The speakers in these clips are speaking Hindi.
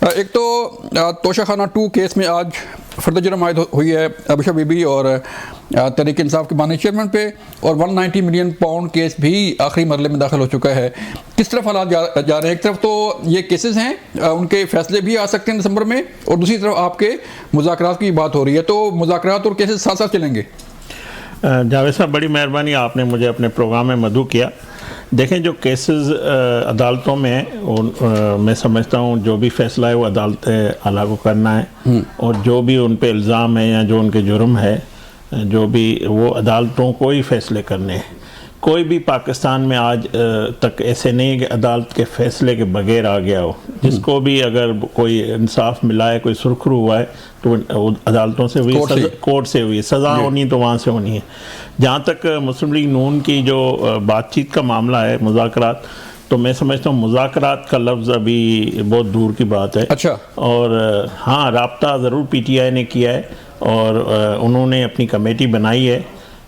एक तो तोशाखाना 2 केस में आज फर्द जुर्म आयद हुई है अबशा बीबी और तहरीक इंसाफ के बानी चेयरमैन पे, और 190 मिलियन पाउंड केस भी आखिरी मरले में दाखिल हो चुका है। किस तरफ हालात जा रहे हैं? एक तरफ तो ये केसेस हैं, उनके फैसले भी आ सकते हैं दिसंबर में, और दूसरी तरफ आपके मुज़ाकरात की बात हो रही है, तो मुज़ाकरात और केसेस साथ साथ चलेंगे। जावेद साहब, बड़ी मेहरबानी, आपने मुझे अपने प्रोग्राम में मदऊ किया। देखें, जो केसेस अदालतों में है, मैं समझता हूँ जो भी फैसला है वो अदालत आला को करना है, और जो भी उन पे इल्ज़ाम है या जो उनके जुर्म है, जो भी वो अदालतों को ही फैसले करने हैं। कोई भी पाकिस्तान में आज तक ऐसे नहीं है कि अदालत के फ़ैसले के बगैर आ गया हो। जिसको भी अगर कोई इंसाफ मिला है, कोई सुरखरू हुआ है, तो अदालतों से हुई, कोर्ट से हुई, सज़ा होनी तो वहाँ से होनी है। जहाँ तक मुस्लिम लीग नून की जो बातचीत का मामला है, मुज़ाकरात, तो मैं समझता हूँ मुज़ाकरात का लफ्ज़ अभी बहुत दूर की बात है। अच्छा। और हाँ, राब्ता ज़रूर PTI ने किया है, और उन्होंने अपनी कमेटी बनाई है।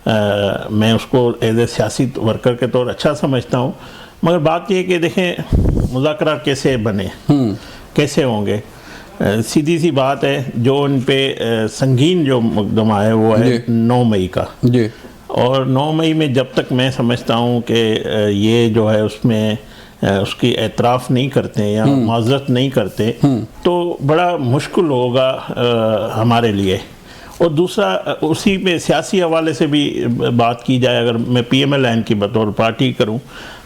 मैं उसको एज ए सियासी वर्कर के तौर अच्छा समझता हूँ, मगर बात यह कि देखें मुज़ाकरात कैसे बने, कैसे होंगे। सीधी सी बात है, जो उन पे संगीन जो मुकदमा है वो है 9 मई का जी। और 9 मई में जब तक मैं समझता हूँ कि ये जो है उसमें उसकी एतराफ़ नहीं करते या माज़रत नहीं करते, तो बड़ा मुश्किल होगा हमारे लिए। और दूसरा, उसी पे सियासी हवाले से भी बात की जाए, अगर मैं PMLN की बतौर पार्टी करूं,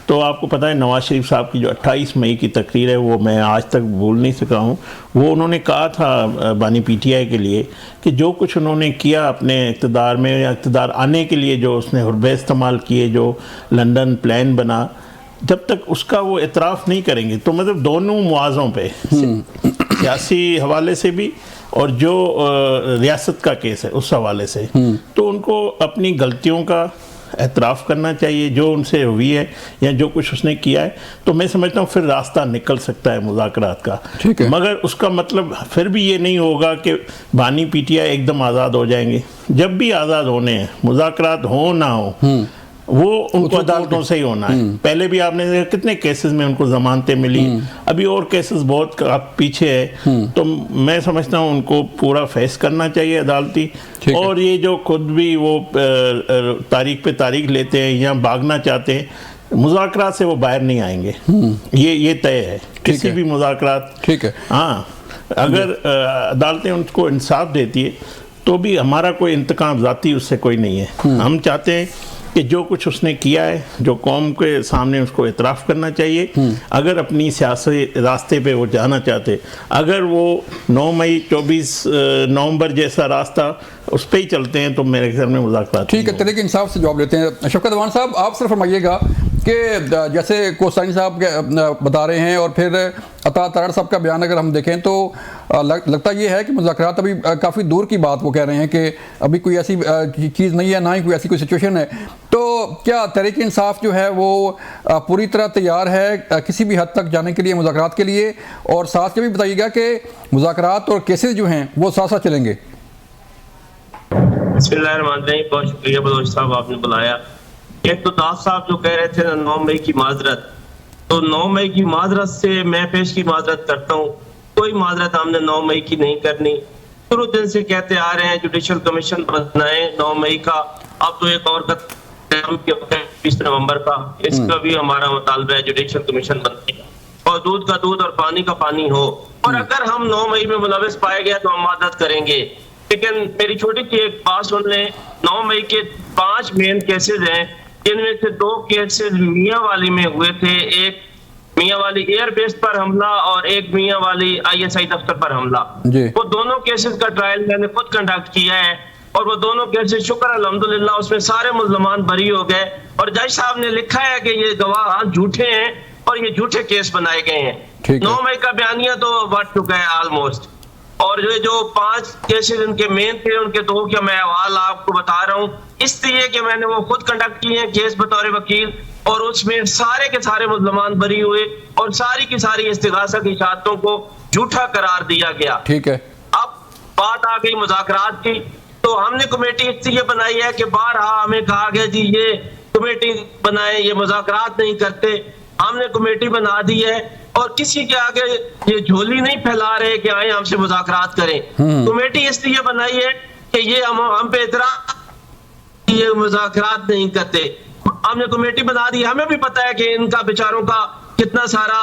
तो आपको पता है नवाज़ शरीफ साहब की जो 28 मई की तकरीर है, वो मैं आज तक भूल नहीं सका हूं। वो उन्होंने कहा था बानी PTI के लिए कि जो कुछ उन्होंने किया अपने इक़्तिदार में या इक़्तिदार आने के लिए, जो उसने हुर्बे इस्तेमाल किए, जो लंदन प्लान बना, जब तक उसका वो एतराफ़ नहीं करेंगे, तो मतलब दोनों मुआज़ों पे, सियासी हवाले से भी और जो रियासत का केस है उस हवाले से, तो उनको अपनी गलतियों का एतराफ़ करना चाहिए, जो उनसे हुई है या जो कुछ उसने किया है। तो मैं समझता हूँ फिर रास्ता निकल सकता है मुज़ाकरात का। मगर उसका मतलब फिर भी ये नहीं होगा कि बानी PTI एकदम आज़ाद हो जाएंगे। जब भी आज़ाद होने हैं, मुज़ाकरात हो ना हो, वो उनको अदालतों से ही होना है। पहले भी आपने देखा कितने केसेस में उनको जमानतें मिली, अभी और केसेस बहुत पीछे है। तो मैं समझता हूँ उनको पूरा फेस करना चाहिए अदालती। और ये जो खुद भी वो तारीख पे तारीख लेते हैं या भागना चाहते हैं, मुज़ाकरात से वो बाहर नहीं आएंगे, ये तय है। किसी भी मुज़ाकरात, ठीक है, हाँ, अगर अदालतें उनको इंसाफ देती है तो भी हमारा कोई इंतकाम ज़ाती उससे कोई नहीं है। हम चाहते हैं कि जो कुछ उसने किया है, जो कौम के सामने उसको इतराफ़ करना चाहिए। अगर अपनी सियासी रास्ते पे वो जाना चाहते, अगर वो 9 मई 24 नवंबर जैसा रास्ता उस पर ही चलते हैं, तो मेरे ख्याल में मुज़ाकरात ठीक है। तरीके इंसाफ से जवाब लेते हैं। शफ़कत अवान साहब, आप सिर्फ फरमाइएगा कि जैसे कोस्तानी साहब बता रहे हैं और फिर अता तराड़ साहब का बयान अगर हम देखें, तो लगता ये है कि मुज़ाकरात अभी काफ़ी दूर की बात वो कह रहे हैं कि अभी कोई ऐसी चीज़ नहीं है, ना ही कोई ऐसी कोई सिचुएशन है। तो क्या तहरीक इंसाफ जो है वो पूरी तरह तैयार है किसी भी हद तक जाने के लिए, मुज़ाकरात के लिए? और साथ ये भी बताइएगा कि मुज़ाकरात और केसेस जो हैं वो साथ साथ चलेंगे। बिस्मिल्लाहिर्रहमानिर्रहीम, बहुत शुक्रिया बलोच साहब, आपने बुलाया। एक तो दास साहब जो कह रहे थे ना 9 मई की माजरत, तो 9 मई की माजरत से मैं पेश की माजरत करता हूँ। कोई माजरत हमने 9 मई की नहीं करनी। शुरू दिन से कहते आ रहे हैं जुडिशल कमीशन बनाए 9 मई का। अब तो एक और 20 नवंबर का, इसका भी हमारा मुतालबा है जुडिशल कमीशन बनने और दूध का दूध और पानी का पानी हो। और अगर हम 9 मई में मुलविस पाए गए तो हम मदद करेंगे। लेकिन मेरी छोटी सी एक बात सुन लें, 9 मई के 5 मेन केसेज हैं, जिनमें से 2 केसेज मियांवाली में हुए थे। एक मियांवाली एयरबेस पर हमला और एक मियांवाली ISI दफ्तर पर हमला। वो दोनों केसेस का ट्रायल मैंने खुद कंडक्ट किया है और वो दोनों केसेस शुक्र अल्हम्दुलिल्लाह उसमें सारे मुल्ज़मान बरी हो गए। और जज साहब ने लिखा है कि ये गवाह झूठे हैं और ये झूठे केस बनाए गए हैं। 9 मई का बयानिया तो बढ़ चुका है ऑलमोस्ट। और जो 5 केसेस इनके मेन थे, उनके 2 के मैं हवाल आपको बता रहा हूँ, इसलिए कि मैंने वो खुद कंडक्ट किए हैं केस बतौर वकील, और उसमें सारे के सारे मुल्ज़मान बरी हुए और सारी की सारी इस्तिगासा की शहादतों को झूठा करार दिया गया। ठीक है। अब बात आ गई मुज़ाकरात की, तो हमने कमेटी इसलिए बनाई है कि बारहा हमें कहा गया जी ये कमेटी बनाए, ये मुज़ाकरात नहीं करते। हमने कमेटी बना दी है और किसी के आगे ये झोली नहीं फैला रहे कि आए हमसे मुज़ाकरात करें। कमेटी इसलिए बनाई है कि ये हम पे इतराज़, ये मुज़ाकरात नहीं करते। हमने कमेटी बना दी, हमें भी पता है कि इनका बेचारों का कितना सारा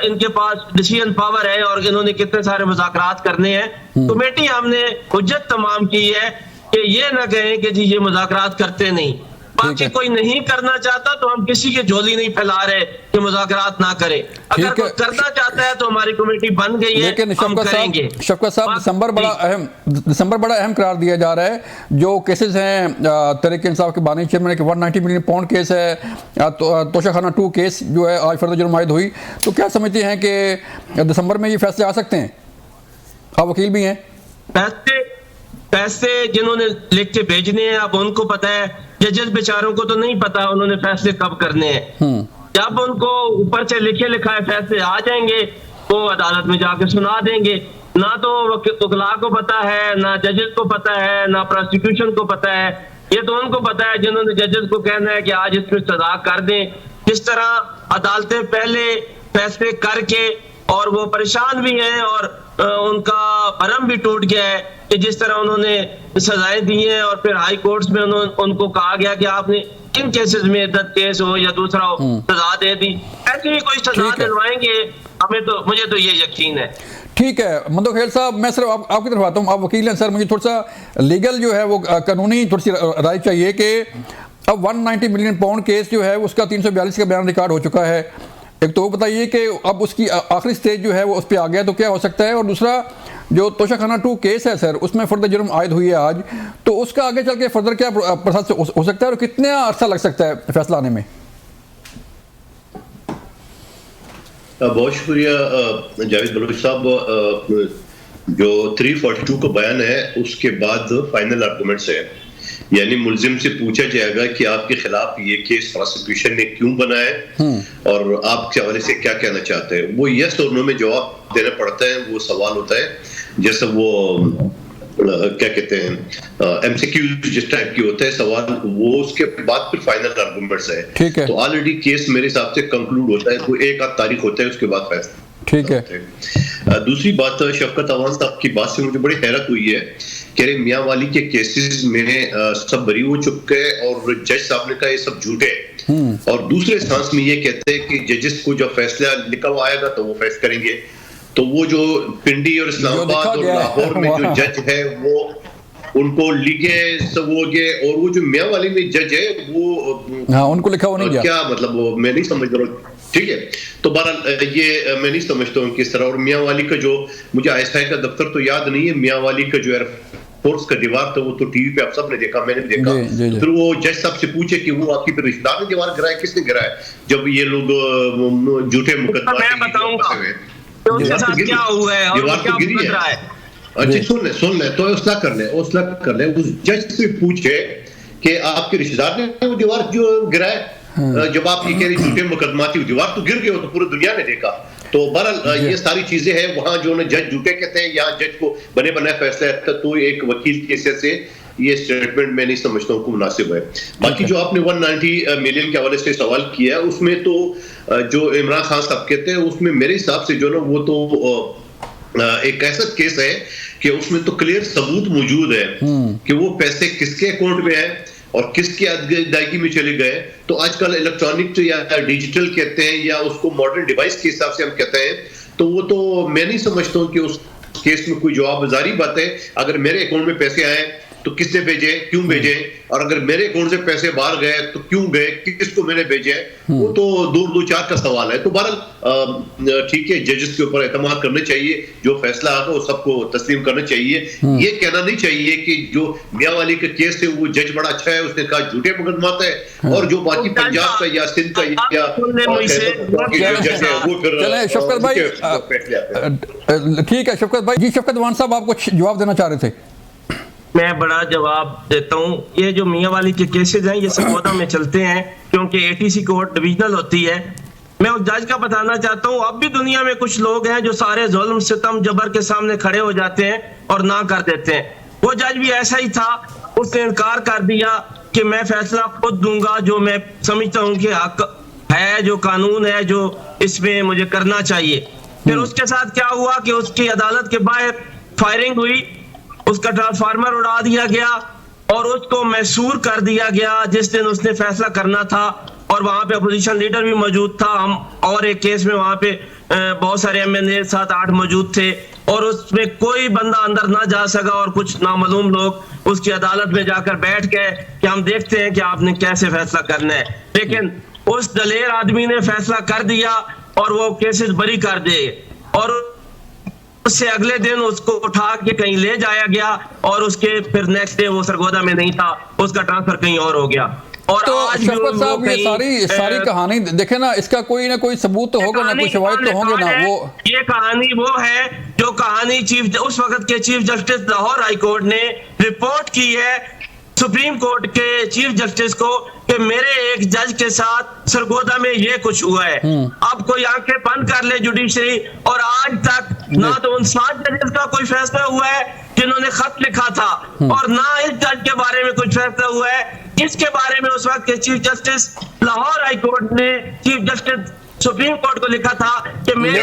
इनके पास डिसीजन पावर है और इन्होंने कितने सारे मुज़ाकरात करने हैं। कमेटी हमने हुज्जत तमाम की है कि ये ना कहें कि जी ये मुज़ाकरात करते नहीं। बाकी कोई नहीं करना चाहता तो हम किसी की झोली नहीं फैला रहे कि मुज़ाकरात ना करे। अगर कोई करना चाहता है तो हमारी कमेटी बन गई है, लेकिन हम करेंगे। शफकत साहब, दिसंबर बड़ा अहम करार दिया जा रहा है। जो केसेस हैं तहरीक इंसाफ के बानी चेयरमैन के 190 मिलियन पाउंड केस है, तोशाखाना 2 केस जो है आज फर्द जुर्म आयद हुई, तो क्या समझते हैं कि दिसंबर में ये फैसले आ सकते हैं? आप वकील भी हैं। पैसे जिन्होंने लिख के भेजने हैं अब उनको पता है, जजेस बेचारों को तो नहीं पता उन्होंने फैसले कब करने हैं। जब उनको ऊपर से लिखे लिखाए फैसले आ जाएंगे वो अदालत में जाके सुना देंगे। ना तो वकीला को पता है, ना जजेस को पता है, ना प्रोसिक्यूशन को पता है। ये तो उनको पता है जिन्होंने जजेस को कहना है कि आज इसमें सजा कर दें। जिस तरह अदालतें पहले फैसले करके और वो परेशान भी हैं और उनका भरम भी टूट गया है कि जिस तरह उन्होंने सजाएं दी हैं और फिर हाई कोर्ट्स में उनको कहा गया कि आपने किन केसेस में इद्दत केस हो या दूसरा हो सजा दे दी। ऐसी भी कोई सजा दिलवाएंगे हमें, तो मुझे तो ये यकीन है। ठीक है मंदो खेल साहब, मैं सिर्फ आपकी तरफ आता हूँ, आप वकील हैं सर, मुझे थोड़ा सा लीगल जो है वो कानूनी थोड़ी सी राय चाहिए कि अब 190 मिलियन पाउंड केस जो है उसका 342 का बयान रिकॉर्ड हो चुका है। एक तो वो बताइए कि अब उसकी आखिरी स्टेज जो है वो उस पर आ गया तो क्या हो सकता है, और दूसरा जो तोशाखाना 2 केस है सर उसमें फर्द जुर्म आयद हुई है आज, तो उसका आगे चल के फर्दर क्या प्रोसेस हो सकता है और कितना अरसा लग सकता है फैसला आने में? बहुत शुक्रिया जावेद बलोच साहब। जो 342 का बयान है उसके बाद फाइनल आर्गूमेंट्स है, यानी मुलजिम से पूछा जाएगा कि आपके खिलाफ ये केस प्रोसिक्यूशन ने क्यों बनाया और आप के हवाले से क्या कहना चाहते हैं। वो यस और नो में जवाब देना पड़ता है। वो सवाल होता है जैसे वो क्या कहते हैं एमसीक्यू जिस टाइप की होता है सवाल, वो उसके बाद फिर फाइनल आर्गूमेंट्स है। तो ऑलरेडी केस मेरे हिसाब से कंक्लूड होता है, तो एक आध तारीख होता है उसके बाद फैसला। ठीक है। दूसरी बात, शफकत अवान साहब की बात से मुझे बड़ी हैरत हुई है कह रहे मियाँ वाली के केसेस में सब बरी हो चुके हैं और जज साहब ने कहा ये सब झूठे, और दूसरे सांस में ये कहते हैं कि जजेस को जब फैसला लिखा हुआ आएगा तो वो फैसला करेंगे। तो वो जो पिंडी और इस्लामाबाद और लाहौर में जो जज है वो उनको लिखे सबोगे, और वो जो मियाँ वाली में जज है वो उनको लिखा हुआ नहीं गया। क्या मतलब वो मैं नहीं समझ रहा। ठीक है, तो बहरहाल ये मैं नहीं समझता हूँ किस तरह। और मियाँ वाली का जो मुझे आईएसआई का दफ्तर तो याद नहीं है, मियाँ वाली का जो एयरफोर्स का दीवार था वो तो टीवी पे आप सबने देखा, मैंने भी देखा। तो फिर वो जज साहब से पूछे कि वो आपकी फिर रिश्तेदार ने दीवार गिराया, किसने गिराया, जब ये लोग झूठे मुकदमा मैं बताऊंगा क्या हुआ है और क्या गिर रहा है। अच्छा सुन ले तो उसला कर ले उस जज से पूछे कि आपके रिश्तेदार ने वो दीवार जो गिराया। जब आप ये कह रहे झूठे मुकदमाती दीवार तो गिर गए हो तो पूरी दुनिया ने देखा। तो बहरहाल ये सारी चीजें हैं वहां जो जज झूठे कहते हैं, यहाँ जज को बने बनाए फैसला तो एक वकील की हैसियत से ये स्टेटमेंट मैं नहीं समझता हूँ मुनासिब है। बाकी जो आपने 190 मिलियन के हवाले से सवाल किया है उसमें तो जो इमरान खान साहब कहते हैं उसमें मेरे हिसाब से जो ना वो तो एक ऐसा केस है कि उसमें तो क्लियर सबूत मौजूद है कि वो पैसे किसके अकाउंट में है और किसकी अदायगी में चले गए। तो आजकल इलेक्ट्रॉनिक या डिजिटल कहते हैं या उसको मॉडर्न डिवाइस के हिसाब से हम कहते हैं, तो वो तो मैं नहीं समझता हूँ कि उस केस में कोई जवाब। जारी बात है अगर मेरे अकाउंट में पैसे आए तो किसने भेजे, क्यों भेजे, और अगर मेरे अकाउंट से पैसे बाहर गए तो क्यों गए, किसको मैंने भेजे, वो तो दो चार का सवाल है। तो बहरहाल ठीक है, जजेस के ऊपर एतमाद करने चाहिए, जो फैसला आता है वो सबको तस्लीम करना चाहिए। ये कहना नहीं चाहिए कि जो मियाँ वाली का केस है वो जज बड़ा अच्छा है, उसने कहा झूठे मुकदमात है, और जो बाकी पंजाब का या सिंध का या वो फिर शफकत भाई ठीक है। शफकत भाई जी, शफकत वान साहब आप कुछ जवाब देना चाह रहे थे? मैं बड़ा जवाब देता हूँ। ये जो मियाँ वाली के केसेस हैं ये सरगोदा में चलते हैं क्योंकि एटीसी कोर्ट डिविजनल होती है। मैं उस जज का बताना चाहता हूँ अब भी दुनिया में कुछ लोग हैं जो सारे जुल्म सितम जबर के सामने खड़े हो जाते हैं और ना कर देते हैं। वो जज भी ऐसा ही था, उसने इनकार कर दिया कि मैं फैसला खुद दूंगा जो मैं समझता हूँ कि हक है, जो कानून है, जो इसमें मुझे करना चाहिए। फिर उसके साथ क्या हुआ कि उसकी अदालत के बाहर फायरिंग हुई, उसका ट्रांसफार्मर उड़ा दिया गया और उसको मैसूर कर दिया गया जिस दिन उसने फैसला करना था। और वहां पे अपोजिशन लीडर भी मौजूद था, हम और एक केस में वहां पे बहुत सारे MNA 7-8 मौजूद थे और उसमें कोई बंदा अंदर ना जा सका और कुछ नामालूम लोग उसकी अदालत में जाकर बैठ गए कि हम देखते हैं कि आपने कैसे फैसला करना है। लेकिन उस दलेर आदमी ने फैसला कर दिया और वो केसेस बरी कर दिए और उससे अगले दिन उसको उठा के कहीं ले जाया गया और उसके फिर नेक्स्ट डे वो सरगोदा में नहीं था, उसका ट्रांसफर कहीं और हो गया। और तो आज शफकत साहब ये सारी कहानी देखे ना, इसका कोई ना कोई सबूत तो होगा ना, कोई शवाहिद तो होंगे ना। वो ये कहानी वो है जो कहानी उस वक्त के chief justice Lahore high court ने रिपोर्ट की है सुप्रीम कोर्ट के चीफ जस्टिस को कि मेरे एक जज के साथ सरगोदा में ये कुछ हुआ है। अब कोई आंखें बंद कर ले जुडिशरी, और आज तक ना तो उन 7 जजेस का कोई फैसला हुआ है जिन्होंने खत लिखा था और ना इस जज के बारे में कुछ फैसला हुआ है। इसके बारे में उस वक्त के chief justice Lahore high court ने चीफ जस्टिस सुप्रीम कोर्ट को लिखा था कि मेरे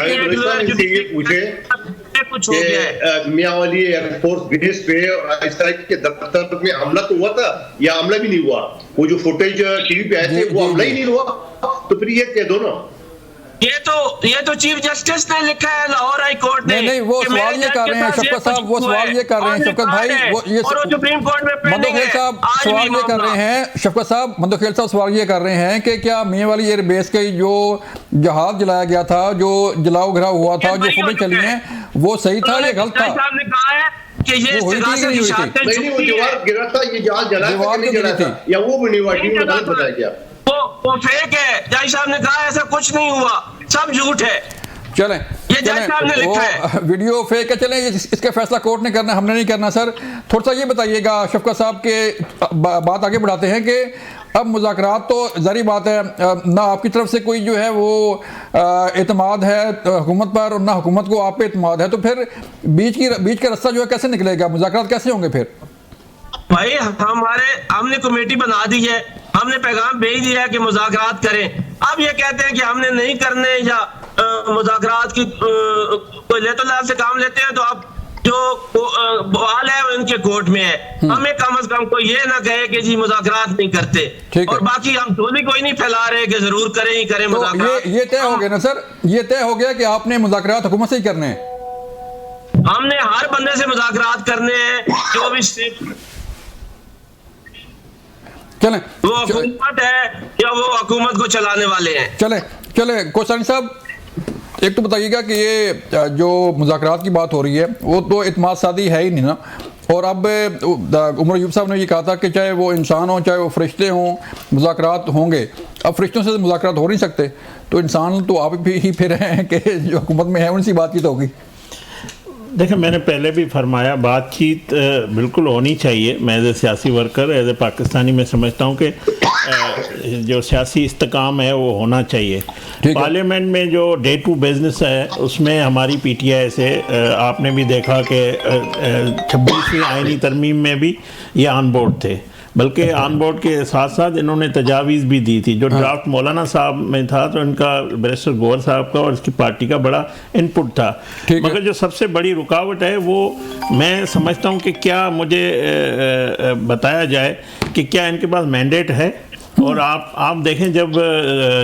कुछ हो गया है। मियांवाली एयरफोर्स बेस पे आईएसआई के दफ्तर में हमला तो हुआ था या हमला भी नहीं हुआ? वो जो फुटेज टीवी पे आए थे वो हमला ही नहीं हुआ, तो फिर ये कह दो ना। ये तो चीफ जस्टिस ने लिखा है लाहौर हाई कोर्ट ने। नहीं वो सवाल ये कर रहे हैं शफकत साहब, वो सवाल ये कर रहे हैं शफकत भाई, वो ये सुप्रीम कोर्ट में मंदोखेल साहब सवाल ये कर रहे हैं, शफकत साहब मंदोखेल साहब सवाल ये कर रहे हैं कि क्या मियांवाली एयर बेस के जो जहाज जलाया गया था, जो जलाओ घराव हुआ था, जो फुटेज चली है, वो सही था या गलत था? कि ये नहीं, वो जवाब गिरा था, ये जहाज जला था या वो भी नहीं हुआ, टीवी में गलत बताया गया। वो फेक है। जज साहब ने कहा ऐसा कुछ नहीं हुआ, सब झूठ है। चलें ये जज साहब ने लिखा है, वीडियो फेक है। चलें इसका फैसला कोर्ट ने करना, हमने नहीं करना। सर थोड़ा सा ये बताइएगा शफकत साहब के बात आगे बढ़ाते हैं कि अब मुज़ाकरात तो जारी बात है ना, आपकी तरफ से कोई जो है वो एतमाद है हुकूमत पर और ना हुकूमत को आप पे एतमाद है, तो फिर बीच का रास्ता जो है कैसे निकलेगा? मुज़ाकरात कैसे होंगे फिर? भाई हमने कमेटी बना दी है, हमने पैगाम भेज दिया है कि मुज़ाकरात करें। अब ये कहते हैं कि हमने नहीं करने या मुज़ाकरात की कोई लेतो से काम लेते हैं, तो अब जो बवाल है इनके कोर्ट में है। हमें कम से कम कोई ये ना कहे कि जी मुज़ाकरात नहीं करते, और बाकी हम टोली कोई नहीं फैला रहे कि जरूर करें ही करें मुज़ाकरात। ये तय हो गया ना सर, ये तय हो गया कि आपने मुज़ाकरात हुकूमत से ही करने हैं? हमने हर बंदे से मुज़ाकरात करने हैं जो भी चलें, वो हुकूमत है या वो हुकूमत को चलाने वाले हैं। चले कोसानी साहब एक तो बताइएगा कि ये जो मुज़ाकरात की बात हो रही है वो तो इत्मीनान सादी है ही नहीं ना, और अब उमर अयूब साहब ने ये कहा था कि चाहे वो इंसान हो चाहे वो फरिश्ते हों मुज़ाकरात होंगे। अब फरिश्तों से मुज़ाकरात हो नहीं सकते, तो इंसान तो आप भी ही फिर हैं कि जो हुकूमत में है उनसे बातचीत होगी। देखिए मैंने पहले भी फरमाया बातचीत बिल्कुल होनी चाहिए। मैं एज ए सियासी वर्कर एज ए पाकिस्तानी मैं समझता हूँ कि जो सियासी इस्तेकाम है वो होना चाहिए। पार्लियामेंट में जो डे टू बिजनेस है उसमें हमारी PTI से आपने भी देखा कि 26वीं आईनी तरमीम में भी ये ऑन बोर्ड थे, बल्कि ऑन बोर्ड के साथ साथ इन्होंने तजावीज़ भी दी थी। जो ड्राफ्ट मौलाना साहब में था तो इनका बैरिस्टर गौहर साहब का और इसकी पार्टी का बड़ा इनपुट था, मगर जो सबसे बड़ी रुकावट है वो मैं समझता हूँ कि क्या मुझे बताया जाए कि क्या इनके पास मैंडेट है। और आप देखें जब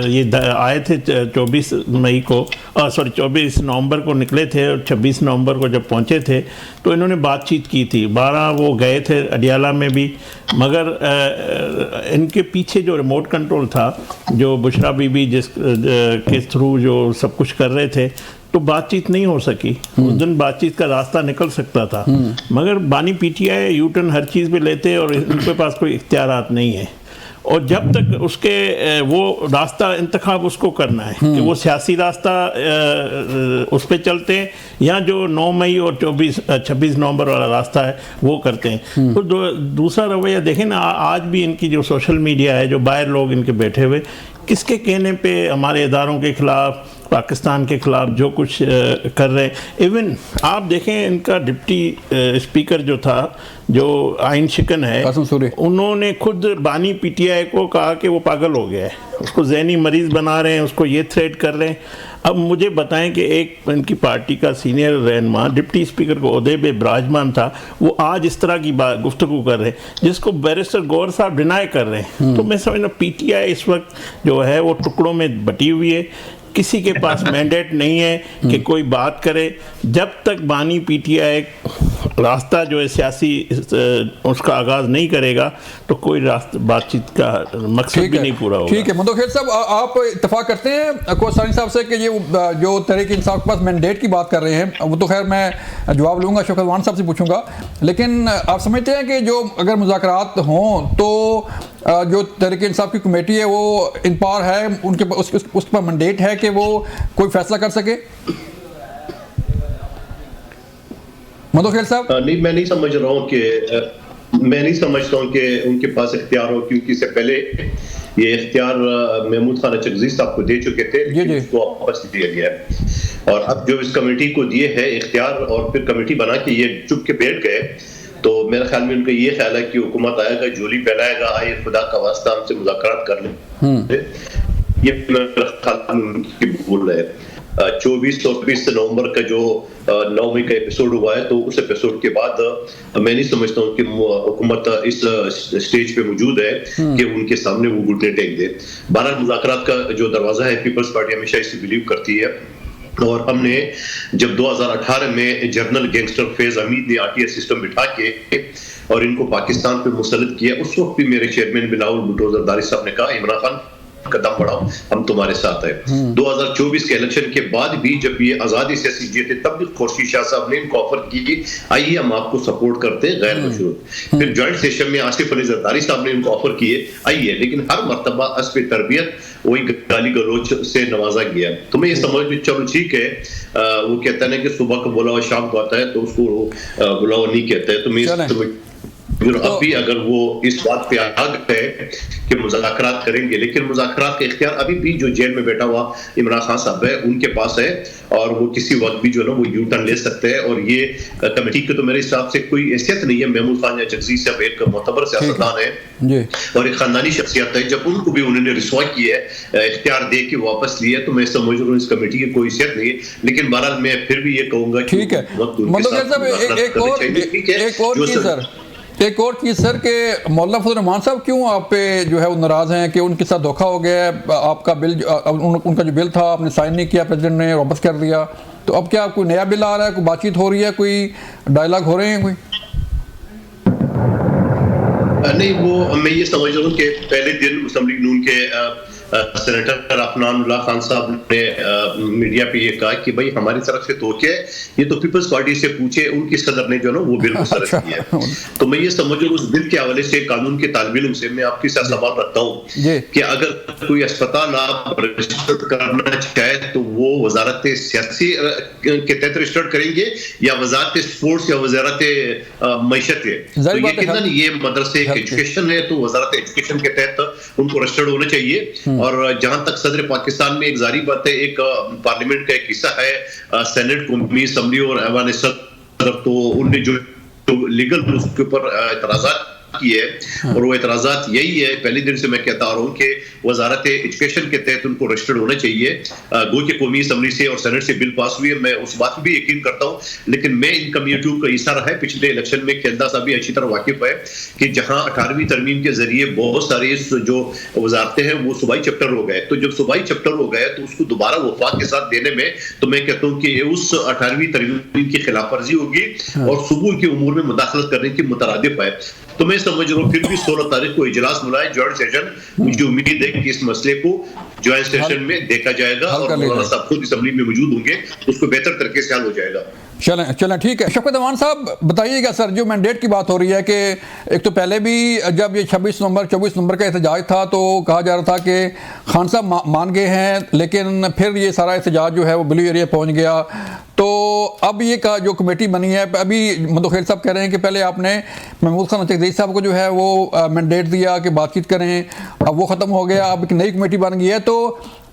ये आए थे 24 मई को 24 नवंबर को निकले थे और 26 नवंबर को जब पहुंचे थे तो इन्होंने बातचीत की थी। 12 वो गए थे अडियाला में भी, मगर इनके पीछे जो रिमोट कंट्रोल था जो बुशरा बीबी के थ्रू जो सब कुछ कर रहे थे, तो बातचीत नहीं हो सकी। उस दिन बातचीत का रास्ता निकल सकता था, मगर बानी PTI यूटर्न हर चीज़ पे लेते और इनके पास कोई इख्तियारात नहीं है। और जब तक उसके वो रास्ता इंतखाब उसको करना है कि वो सियासी रास्ता उस पर चलते हैं या जो 9 मई और 26 नवंबर वाला रास्ता है वो करते हैं। तो दूसरा रवैया देखें ना, आज भी इनकी जो सोशल मीडिया है, जो बाहर लोग इनके बैठे हुए किसके कहने पे हमारे इदारों के ख़िलाफ़ पाकिस्तान के ख़िलाफ़ जो कुछ कर रहे हैं। इवन आप देखें इनका डिप्टी स्पीकर जो था, जो आइन शिकन है, उन्होंने खुद बानी पीटीआई को कहा कि वो पागल हो गया है, उसको जहनी मरीज़ बना रहे हैं, उसको ये थ्रेट कर रहे हैं। अब मुझे बताएं कि एक इनकी पार्टी का सीनियर रहनुमा डिप्टी स्पीकर को ओहदे पे विराजमान था, वो आज इस तरह की बात गुफ्तगू कर रहे हैं जिसको बैरिस्टर गौहर साहब डिनाई कर रहे हैं। तो मैं समझना पीटीआई इस वक्त जो है वो टुकड़ों में बटी हुई है, किसी के पास मैंडेट नहीं है कि कोई बात करे। जब तक बानी पीटीआई रास्ता जो है सियासी उसका आगाज़ नहीं करेगा तो कोई बातचीत का मकसद भी नहीं पूरा होगा। ठीक है मुदख्खिल साहब, आप इत्तेफाक करते हैं कोसानी साहब से कि ये जो तहरीक इंसाफ के पास मैंडेट की बात कर रहे हैं, वो तो खैर मैं जवाब लूँगा, शौकत वान साहब से पूछूंगा, लेकिन आप समझते हैं कि जो अगर मुज़ाकरात हों तो जो तहरीक इंसाफ की कमेटी है वो इन पार है, उनके उसके पास मैंडेट है कि वो कोई फैसला कर सके? मुदख्खिल साहब नहीं, मैं नहीं समझ रहा हूँ कि मैं नहीं समझता हूँ कि उनके पास इख्तियार हो, क्योंकि इससे पहले ये इख्तियार महमूद खान चगजी साहब को दे चुके थे, लेकिन उसको वापस दिया गया है। और अब जो इस कमेटी को दिए है इख्तियार और फिर कमेटी बना के ये चुप के बैठ गए, तो मेरे ख्याल में उनका ये ख्याल है कि हुकूमत आएगा, झोली फैलाएगा, आए खुदा का वास्ता हमसे मुज़ाकरात कर लें। ये मेरे ख्याल में उनकी भूल है। 24 और 20 नवंबर का जो 9 मई का एपिसोड हुआ है, तो उस एपिसोड के बाद मैं नहीं समझता हूँ कि हुकूमत इस स्टेज पे मौजूद है कि उनके सामने वो घुटने टेक दे। बहरहाल मुज़ाकरात का जो दरवाजा है, पीपल्स पार्टी हमेशा इसे बिलीव करती है, और हमने जब 2018 में जनरल गैंगस्टर फैज हमीद ने आरटीआई सिस्टम बिठा के और इनको पाकिस्तान पे मुसल्लत किया, उस वक्त भी मेरे चेयरमैन बिलावल भुट्टो जरदारी साहब ने कहा इमरान खान कदम बढ़ाओ, हम तुम्हारे साथ है। 2024 के इलेक्शन के बाद भी जब ये आजादी से सीजे थे, तब भी खुर्शीद शाह साहब ने इनको ऑफर की आइए हम आपको सपोर्ट करते हैं गैर मशरूत। फिर ज्वाइंट सेशन में आसिफ अली जरदारी साहब ने इनको ऑफर किए आइए, लेकिन हर मरतबा असब तरबियत वही गाली गलोच से नवाजा गया। तो मैं ये समझ चलो ठीक है, वो कहता है ना कि सुबह को बुलाओ शाम को आता है, तो उसको बुलाओ नहीं कहते हैं। तो मैं अब भी अगर वो इस बात पे आ गए कि मुज़ाकरात करेंगे, लेकिन मुज़ाकरात का इख्तियार अभी भी जो जेल में बैठा हुआ इमरान खान साहब है उनके पास है, और वो किसी वक्त भी जो है ना वो यू टर्न ले सकते हैं। और ये कमेटी के तो मेरे हिसाब से कोई हैसियत नहीं है। महमूद खान या चगजी साहब एक मोतबर सियासतदान है और एक खानदानी शख्सियत है, जब उनको भी उन्होंने रिस्वा किया है, इख्तियार दे के वापस लिया, तो मैं समझ रहा हूँ इस कमेटी की कोई हैसियत नहीं है। लेकिन बहरहाल मैं फिर भी ये कहूंगा ठीक है, एक और चीज़ सर के मौलाना फजल रहमान साहब क्यों आप पे जो है वो नाराज़ हैं कि उनके साथ धोखा हो गया है? आपका बिल उनका जो बिल था आपने साइन नहीं किया, प्रेसिडेंट ने वापस कर दिया, तो अब क्या कोई नया बिल आ रहा है, कोई बातचीत हो रही है, कोई डायलॉग हो रहे हैं कोई? नहीं, वो मैं ये समझ रहा हूँ कि पहले दिन मुस्लिम लीग नून के सेनेटर अफनानुल्लाह खान साहब ने मीडिया पे ये कहा कि भाई हमारी तरफ से तो क्या है, ये तो पीपल्स पार्टी से पूछे, उनकी सदर ने जो है ना वो बिल मुस्तरद किया है। तो मैं ये समझ रहा हूँ उस बिल के हवाले से कानून के तालिब इल्म से मैं आपके साथ सवाल रखता हूँ कि अगर कोई अस्पताल आप रजिस्टर करना चाहे तो वो वजारत सियासी के तहत रजिस्टर करेंगे या वजारत स्पोर्ट्स या वजारत मईशत है? तो यकीनन ये मदरसे एजुकेशन है, तो वजारत एजुकेशन के तहत उनको रजिस्टर्ड होना चाहिए। और जहां तक सदर पाकिस्तान में एक जारी बात है, एक पार्लियामेंट का एक हिस्सा है सेनेट कौमी असम्बली और ऐवान सदर, तो उनने जो लीगल उसके ऊपर एतराज़ात की है, और वो एतराज़ात यही है, पहले दिन से मैं कहता आ रहा हूँ कि वजारत एजुकेशन के तहत उनको रजिस्टर्ड होना चाहिए। गो के कौमी असम्बली से और सेनेट से बिल पास हुई है, मैं उस बात पर भी यकीन करता हूँ। लेकिन मैं इन कम्युनिटियों का हिस्सा रहा है, पिछले इलेक्शन में खेलदा साहब भी अच्छी तरह वाकिफ है कि जहाँ 18वीं तरमीम के जरिए बहुत सारे जो वजारतें हैं वो सूबाई चैप्टर हो गए, तो जब सूबाई चैप्टर हो गए तो उसको दोबारा वफाक के साथ देने में, तो मैं कहता हूँ कि उस 18वीं तरमीम की खिलाफ वर्जी होगी और सुबह के उमूर में मुदाखलत करने की मुतरादिफ है। तो मैं समझ रहा हूँ फिर भी 16 तारीख को इजलास बुलाए ज्वाइंट सेशन, मुझे उम्मीद है कि इस मसले को ज्वाइंट सेशन में देखा जाएगा और मौलाना साहब खुद असेंबली में मौजूद होंगे, उसको बेहतर तरीके से हल हो जाएगा। चलें ठीक है। शौकत अमान साहब बताइएगा सर, जो मैंडेट की बात हो रही है कि एक तो पहले भी जब ये 26 नवंबर 24 नवंबर का एहतजाज था तो कहा जा रहा था कि खान साहब मान गए हैं, लेकिन फिर ये सारा एहतजाज जो है वो ब्लू एरिया पहुंच गया। तो अब ये का जो कमेटी बनी है, अभी मुदख्खिल साहब कह रहे हैं कि पहले आपने महमूद खान चगजी साहब को जो है वो मैंडेट दिया कि बातचीत करें, अब वो ख़त्म हो गया, अब एक नई कमेटी बन गई है। तो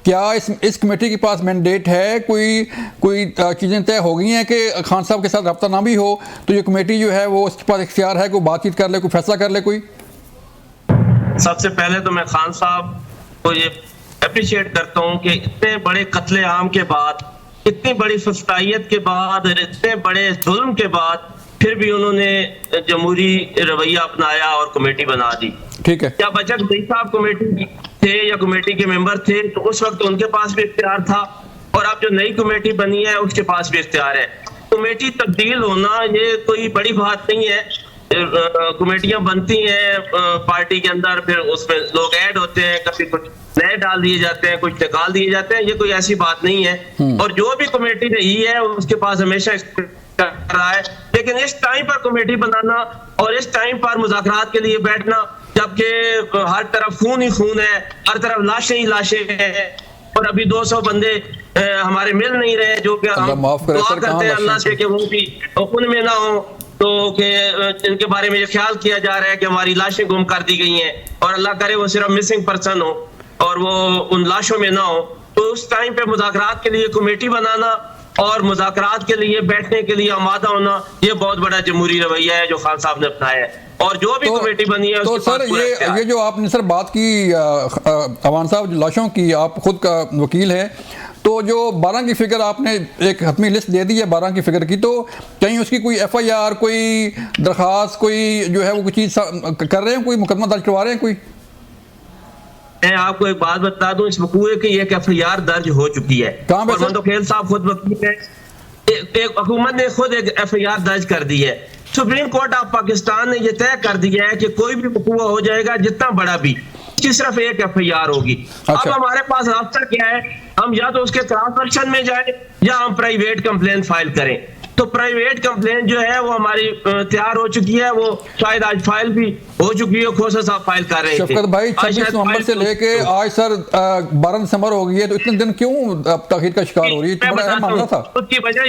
क्या इस कमेटी के पास मैंडेट है, कोई चीज़ें तय हो गई हैं कि खान साहब के साथ रब्ता ना भी हो तो ये कमेटी जो है वो उसके पास इख्तियार है कोई बातचीत कर ले, कोई फैसला कर ले कोई? सबसे पहले तो मैं खान साहब को ये अप्रिशिएट करता हूँ कि इतने बड़े कत्लेआम के बाद, इतनी बड़ी फस्तायत के बाद, इतने बड़े जुल्म के बाद फिर भी उन्होंने जमहूरी रवैया अपनाया और कमेटी बना दी। ठीक है। क्या बचत भाई साहब कमेटी थे या कमेटी के मेंबर थे तो उस वक्त उनके पास भी इख्तियार था, और अब जो नई कमेटी बनी है उसके पास भी इख्तियार है। कमेटी तब्दील होना ये कोई बड़ी बात नहीं है। कमेटियां बनती हैं पार्टी के अंदर, फिर उसमें लोग ऐड होते हैं, कभी कुछ नए डाल दिए जाते हैं, कुछ निकाल दिए जाते हैं, ये कोई ऐसी बात नहीं है। और जो भी कमेटी रही है उसके पास हमेशा कर रहा है, लेकिन इस टाइम पर कमेटी बनाना और इस टाइम पर मुज़ाकरात के लिए बैठना, जबकि हर तरफ खून ही खून है, हर तरफ लाशें ही लाशें हैं, और अभी 200 बंदे हमारे मिल नहीं रहे, जो कि हम दुआ करते हैं अल्लाह से कि वो भी उनमें ना हो, तो कि इनके बारे में ये ख्याल किया जा रहा है कि हमारी लाशें गुम कर दी गई हैं, और अल्लाह करे वो सिर्फ मिसिंग पर्सन हो और वो उन लाशों में ना हो। तो उस टाइम पे मुज़ाकरात के लिए कमेटी बनाना और मुज़ाकरात के लिए बैठने के लिए आमादा होना, ये बहुत बड़ा जमहूरी रवैया है जो खान साहब ने अपनाया है। और जो भी कमेटी बनी है तो सर ये जो आपने सर बात की अवान साहब लाशों की, आप खुद का वकील हैं, तो जो 12 की फिगर आपने एक हतमी लिस्ट दे दी है 12 की फिगर की, तो कहीं उसकी कोई FIR, कोई दरख्वास्त, कोई जो है वो कोई चीज़ कर रहे हैं, कोई मुकदमा दर्ज करवा रहे हैं कोई? मैं आपको एक बात बता दूं, इस वकूए की एक FIR दर्ज हो चुकी है। कहाँ पे? मंदोखेल साहब खुद वकील है, एक हुकूमत ने खुद एक FIR दर्ज कर दी है। सुप्रीम कोर्ट ऑफ पाकिस्तान ने यह तय कर दिया है कि कोई भी वकूआ हो जाएगा जितना बड़ा भी, की सिर्फ एक FIR होगी। अच्छा। अब हमारे पास रास्ता क्या है, हम या तो उसके क्रॉस वर्जन में जाए या हम प्राइवेट कंप्लेन फाइल करें। तो प्राइवेट कंप्लेन जो है वो हमारी तैयार हो चुकी है, वो शायद आज फाइल भी हो चुकी है, खोसा साहब फाइल कर रहे थे। शफकत भाई 26 नवंबर से लेके आज सर 12 दिसंबर हो गई है, तो इतने दिन क्यों ताखीर का शिकार हो रही है? तो बड़ा अहम मामला था। उसकी वजह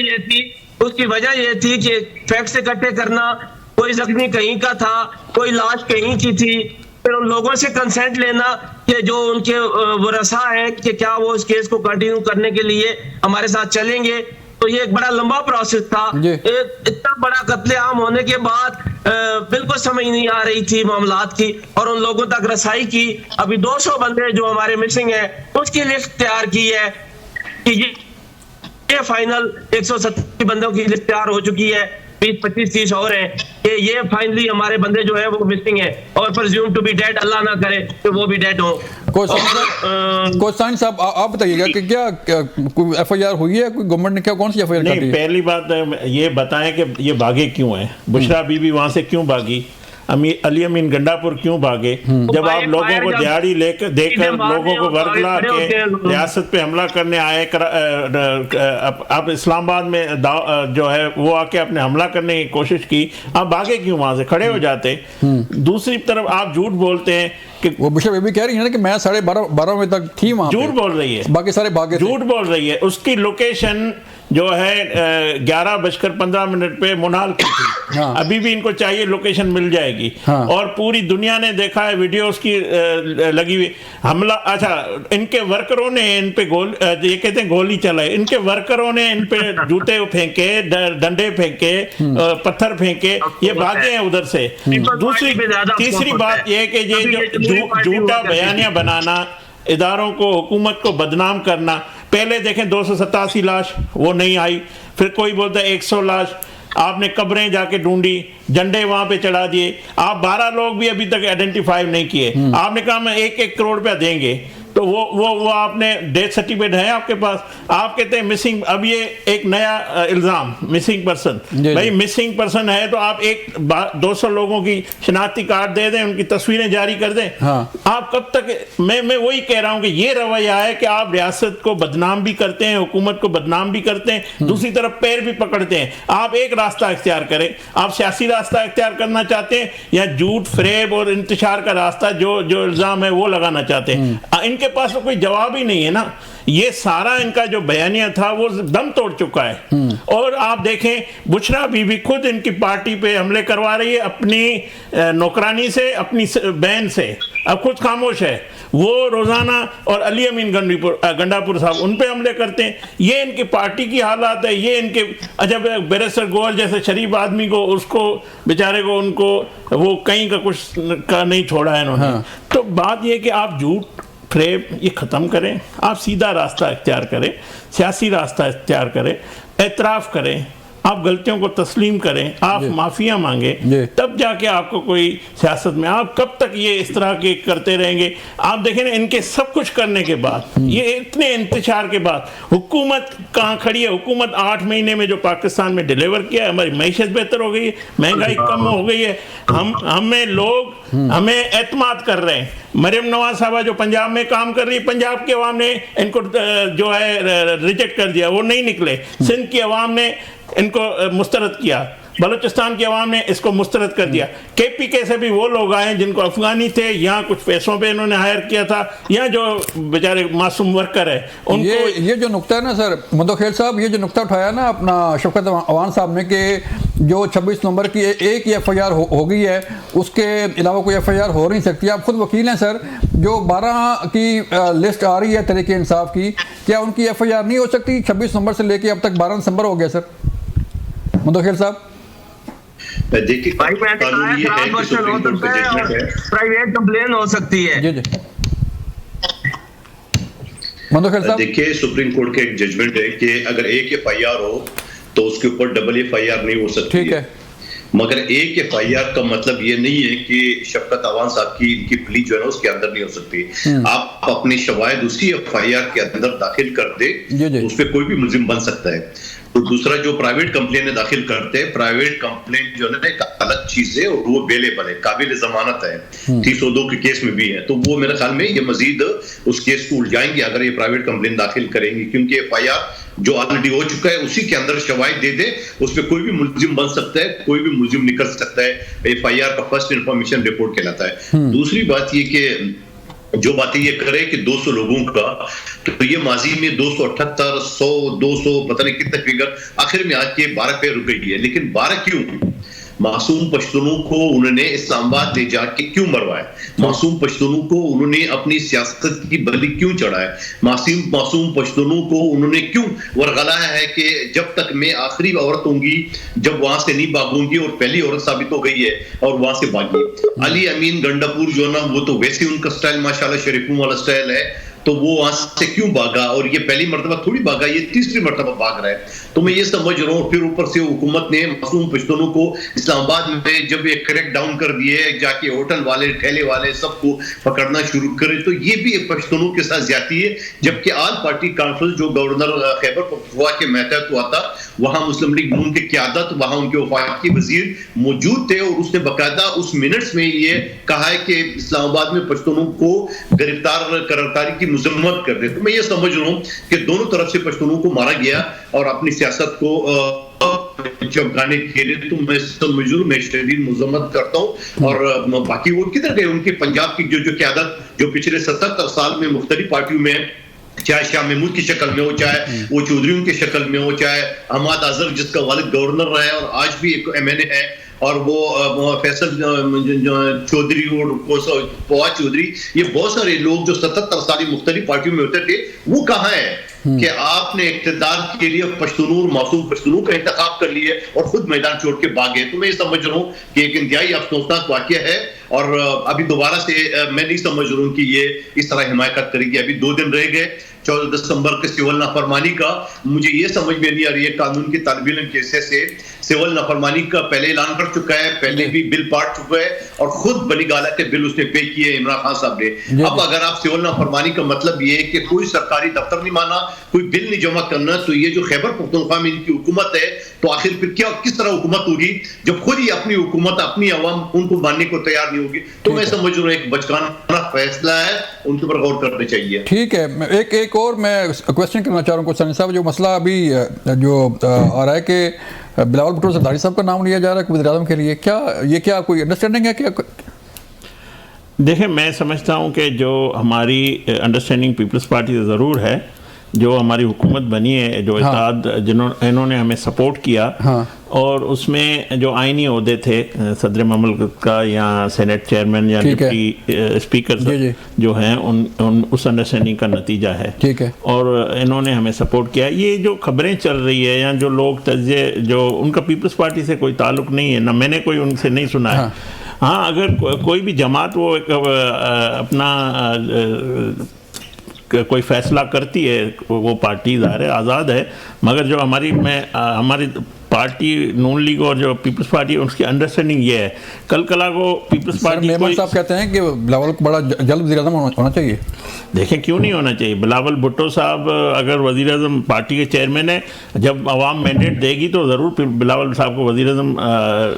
ये थी कि फैक्ट्स इकट्ठे करना, कोई जख्मी कहीं का था, कोई लाश कहीं की थी, फिर उन लोगों से कंसेंट लेना कि जो उनके वरसा है कि क्या वो इस केस को कंटिन्यू करने के लिए हमारे साथ चलेंगे। तो ये एक बड़ा लंबा प्रोसेस था। इतना बड़ा कत्लेआम होने के बाद बिल्कुल समझ नहीं आ रही थी मामलात की, और उन लोगों तक रसाई की। अभी 200 बंदे जो हमारे मिसिंग है उसकी लिस्ट तैयार की है कि ये फाइनल 170 बंदों की लिस्ट तैयार हो चुकी है, 20-25-30 और हैं कि ये फाइनली हमारे बंदे जो है वो मिसिंग है और प्रेज्यूम टू बी डेड, अल्लाह ना करे कि वो भी डेड हो। कोसाइन साहब आप बताइएगा कि क्या कोई FIR हुई है, कोई गवर्नमेंट ने क्या कौन सी FIR कर दी है? पहली बात ये बताएं कि ये भागे क्यों हैं, बुशरा बीबी वहां से क्यों भागी, अली अमीन गंडापुर क्यों भागे? जब आप लोगों को दिहाड़ी लेकर देकर लोगों को वर्गला के रियासत पे हमला करने आए, अब इस्लामाबाद में जो है वो आके अपने हमला करने की कोशिश की, आप भागे क्यों वहां से? खड़े हो जाते। दूसरी तरफ आप झूठ बोलते हैं कि वो बुशरा बीबी कह रही है ना कि मैं 12:30 बजे तक थी वहां। झूठ बोल रही है, बाकी सारे भागे। झूठ बोल रही है। उसकी लोकेशन जो है 11:15 पे मुनाल की थी। हाँ। अभी भी इनको चाहिए लोकेशन मिल जाएगी। हाँ। और पूरी दुनिया ने देखा है वीडियोस की लगी हुई हमला। अच्छा, इनके वर्करों ने इन पे ये कहते हैं गोली चलाई, इनके वर्करों ने इन पे जूते फेंके, डंडे फेंके, पत्थर फेंके, ये भागे हैं उधर से। तीसरी बात यह कि ये जो झूठा बयानियां बनाना, इदारों को, हुकूमत को बदनाम करना। पहले देखें 287 लाश, वो नहीं आई, फिर कोई बोलता है 100 लाश, आपने कब्रें जाके ढूंढी, झंडे वहां पे चढ़ा दिए, आप 12 लोग भी अभी तक आइडेंटिफाई नहीं किए। आपने कहा मैं 1-1 करोड़ रुपया देंगे, तो वो आपने डेथ सर्टिफिकेट है आपके पास? आप कहते हैं मिसिंग। अब ये एक नया इल्जाम, मिसिंग पर्सन। भाई मिसिंग पर्सन है तो आप 200 लोगों की शनाख्ती कार्ड दे दें, उनकी तस्वीरें जारी कर दें। हाँ। आप कब तक? मैं वही कह रहा हूं कि ये रवैया है कि आप रियासत को बदनाम भी करते हैं, हुकूमत को बदनाम भी करते हैं, दूसरी तरफ पैर भी पकड़ते हैं। आप एक रास्ता इख्तियार करें, आप सियासी रास्ता इख्तियार करना चाहते हैं या झूठ, फरेब और इंतशार का रास्ता जो इल्जाम है वो लगाना चाहते हैं? इनके पास तो कोई जवाब ही नहीं है ना। ये सारा इनका जो बयानिया था वो दम तोड़ चुका है। और आप देखें बुशरा बीबी खुद इनकी पार्टी पे हमले करवा रही है, अपनी नौकरानी से, अपनी बहन से। अब खुद खामोश है। वो रोज़ाना, और अली अमीन गंडापुर साहब उन पे हमले करते हैं। ये इनकी पार्टी की हालात है, ये इनके जब बैरिस्टर गोयल जैसे शरीफ आदमी को, उसको बेचारे को, उनको वो कहीं का कुछ का नहीं छोड़ा है इन्होंने। हाँ। तो बात ये कि आप झूठ फ्रेब ये ख़त्म करें, आप सीधा रास्ता इख्तियार करें, सियासी रास्ता इख्तियार करें, एतराफ़ करें, आप गलतियों को तस्लीम करें, आप माफ़िया मांगे, तब जाके आपको कोई सियासत में। आप कब तक ये इस तरह के करते रहेंगे? आप देखें ना, इनके सब कुछ करने के बाद, ये इतने इंतशार के बाद हुकूमत कहाँ खड़ी है? हुकूमत 8 महीने में जो पाकिस्तान में डिलीवर किया है, हमारी मईशत बेहतर हो गई है, महंगाई कम हो गई है, हमें लोग हमें एतमाद कर रहे हैं। मरियम नवाज साहबा जो पंजाब में काम कर रही है, पंजाब की अवाम ने इनको जो है रिजेक्ट कर दिया, वो नहीं निकले। सिंध की अवाम ने इनको मुस्तरद किया, बलूचिस्तान की अवाम ने इसको मुस्तरद कर दिया। KPK से भी वो लोग आए जिनको अफगानी थे, यहाँ कुछ पैसों पे इन्होंने हायर किया था, यहाँ जो बेचारे मासूम वर्कर है उनको। ये जो नुक्ता है ना सर मुदख्खिल साहब, ये जो नुक्ता उठाया ना अपना शौकत अवान साहब ने कि जो 26 नवंबर की एक ही FIR हो गई है, उसके अलावा कोई FIR हो नहीं सकती। आप खुद वकील हैं सर, जो 12 की लिस्ट आ रही है तहरीक इंसाफ की, क्या उनकी FIR नहीं हो सकती? 26 नवंबर से लेके अब तक 12 दिसंबर हो गया सर मुदख्खिल साहब। देखिए प्राइवेट कंप्लेन हो सकती है। जी जी मुदख्खिल साहब, देखिए सुप्रीम कोर्ट का एक जजमेंट है कि अगर एक FIR हो तो उसके ऊपर डबल FIR नहीं हो सकती। ठीक है, मगर एक FIR का मतलब ये नहीं है कि शफकत अवान साहब की इनकी प्ली जो है ना उसके अंदर नहीं हो सकती। आप अपनी शवायद उसी FIR के अंदर दाखिल कर दे, उस पर कोई भी मुलजिम बन सकता है। तो दूसरा जो प्राइवेट कंप्लेन दाखिल करते हैं, प्राइवेट कंप्लेन जो है एक अलग चीज है और वो बेलेबल है, काबिल जमानत है, 302 के केस में भी है। तो वो मेरे ख्याल में ये मजीद उस केस को उलझाएंगे अगर ये प्राइवेट कंप्लेन दाखिल करेंगे, क्योंकि FIR जो ऑलरेडी हो चुका है उसी के अंदर शवायद दे दे, उस पर कोई भी मुलजिम बन सकता है, कोई भी मुलजिम निकल सकता है। FIR का फर्स्ट इंफॉर्मेशन रिपोर्ट कहलाता है। दूसरी बात ये कि जो बातें ये करे कि 200 लोगों का, तो ये माजी में 278, 100, 200 पता नहीं कितने फिगर आखिर में आके 12 पे रुक गई है। लेकिन 12 क्यों? मासूम पश्तूनों को उन्होंने इस्लामाबाद ले जाके क्यों मरवाया? मासूम पश्तूनों को उन्होंने अपनी सियासत की बलि क्यों चढ़ाया? मासूम पश्तूनों को उन्होंने क्यों वरगलाया है कि जब तक मैं आखिरी औरत होंगी, जब वहां से नहीं भागूंगी, और पहली औरत साबित हो गई है और वहां से भागी। अली अमीन गंडापुर जो ना, वो तो वैसे उनका स्टाइल माशाल्लाह शरीफों वाला स्टाइल है, तो वो वहां से क्यों भागा? और ये पहली मर्तबा थोड़ी भागा, ये तीसरी मर्तबा भाग रहा है। तो मैं ये समझ रहा हूँ, फिर ऊपर से हुकूमत ने मासूम पश्तूनों को इस्लामाबाद में जब ये क्रैक डाउन कर दिए, जाके होटल वाले, ठेले वाले सबको पकड़ना शुरू करे, तो ये भी एक पश्तूनों के साथ ज्यादती है। जबकि आल पार्टी कॉन्फ्रेंस जो गवर्नर खैबर पख्तूनख्वा के महतहत हुआ था, वहां मुस्लिम लीग नून की क़यादत, वहां उनके वफाकी वजीर मौजूद थे, और उसने बाकायदा उस मिनट्स में ये कहा है कि इस्लामाबाद में पश्तूनों को गिरफ्तार करारदारी की मुजम्मत कर दे। तो मैं ये समझ रहा हूँ कि दोनों तरफ से पश्तूनों को मारा गया और अपनी सियासत को चमकाने के लिए, तो मैं समझ रहा हूँ, मैं शदीद मुजम्मत करता हूँ। और बाकी वो किधर गए? उनके पंजाब की जो क़यादत जो पिछले 77 साल में मुख्तलिफ पार्टियों में, चाहे शाह महमूद की शक्ल में हो, चाहे वो चौधरियों की शक्ल में हो, चाहे अहमद अजहर जिसका वालिद गवर्नर रहा है और आज भी एक MNA है, और वो फैसल चौधरी और फवाद चौधरी, ये बहुत सारे लोग जो 77 साल मुख्तलिफ पार्टियों में होते थे, वो कहाँ है कि आपने इक़्तिदार के लिए पश्तूनों और मासूम पश्तूनों का इंतखाब कर लिए और खुद मैदान छोड़ के भागे। तो मैं ये समझ रहा हूँ कि एक इंतहाई अफसोसनाक वाक़या है, और अभी दोबारा से मैं नहीं समझ रहा हूँ कि ये इस तरह हिमायत करेगी। अभी 2 दिन रह गए 14 दिसंबर के सिविल नाफरमानी का। मुझे ये समझ में नहीं आ रही है, कानून के तालिब इल्म के हिस्से से सिविल नाफरमानी का पहले ऐलान कर चुका है, पहले भी बिल पास चुका है, और खुद बनी गाला के बिल उसने पे किए इमरान खान साहब ने। अब अगर आप सिविल नाफरमानी का मतलब ये है कि कोई सरकारी दफ्तर नहीं माना, कोई बिल नहीं जमा करना, तो ये जो खैबर पख्तूनख्वा में इनकी हुकूमत है, तो आखिर फिर क्या, किस तरह हुकूमत होगी जब खुद ही अपनी हुकूमत, अपनी अवाम उनको मानने को तैयार नहीं होगी? तो मैं समझ रहा हूँ एक बचकाना फैसला है, उनके ऊपर गौर करना चाहिए। ठीक है, एक और मैं क्वेश्चन करना चाह रहा हूँ कुछ साहब, जो मसला अभी जो आ रहा है कि बिलावल भुट्टो सरदारी साहब का नाम लिया जा रहा है वज़ीर आज़म के लिए, क्या कोई अंडरस्टैंडिंग है क्या? देखें, मैं समझता हूँ कि जो हमारी अंडरस्टैंडिंग पीपल्स पार्टी से ज़रूर है जो हमारी हुकूमत बनी है, जो इत्तेहाद इन्होंने हमें सपोर्ट किया, हाँ। और उसमें जो आईनी ओहदे थे सदर ममलकत का या सेनेट चेयरमैन या डिप्टी स्पीकर जो हैं, उन उस अंडरस्टैंडिंग का नतीजा है। ठीक है। और इन्होंने हमें सपोर्ट किया। ये जो खबरें चल रही है या जो लोग तज्ज़े, जो उनका पीपल्स पार्टी से कोई ताल्लुक़ नहीं है, ना मैंने कोई उनसे नहीं सुना है। हाँ, अगर कोई भी जमात वो अपना कोई फैसला करती है, वो पार्टी ज़ाहिर है आज़ाद है, मगर जो हमारी पार्टी नून लीग और जो पीपल्स पार्टी है उसकी अंडरस्टैंडिंग ये है, कल कला को पीपल्स पार्टी मेमन साहब कहते हैं कि बिलावल को बड़ा जल्द वज़ीर-ए-आज़म होना चाहिए। देखें क्यों नहीं होना चाहिए। बिलावल भुट्टो साहब अगर वज़ीर-ए-आज़म पार्टी के चेयरमैन है, जब आवाम मैंडेट देगी तो ज़रूर बिलावल साहब को वज़ीर-ए-आज़म,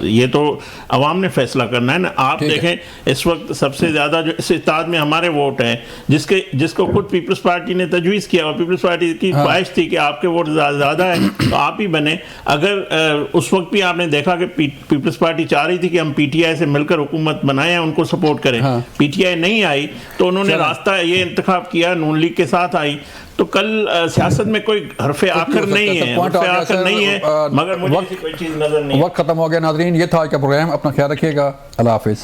ये तो आवाम ने फैसला करना है ना। आप देखें इस वक्त सबसे ज़्यादा जो इस इत्तेहाद में हमारे वोट हैं, जिसको खुद पीपल्स पार्टी ने तजवीज़ किया और पीपल्स पार्टी की ख्वाहिश थी कि आपके वोट ज़्यादा है तो आप ही बने। अगर उस वक्त भी आपने देखा कि पीपल्स पार्टी चाह रही थी कि हम पीटीआई से मिलकर हुकूमत बनाएं, उनको सपोर्ट करें। पीटीआई नहीं आई तो उन्होंने रास्ता ये इंतखाब किया, नून लीग के साथ आई। तो कल सियासत में कोई हरफे आखिर नहीं है, मगर मुझे कोई चीज़ नजर नहीं। वक्त खत्म हो गया नाज़रीन, ये था आज का प्रोग्राम। अपना ख्याल रखिएगा। अल्लाह हाफिज़।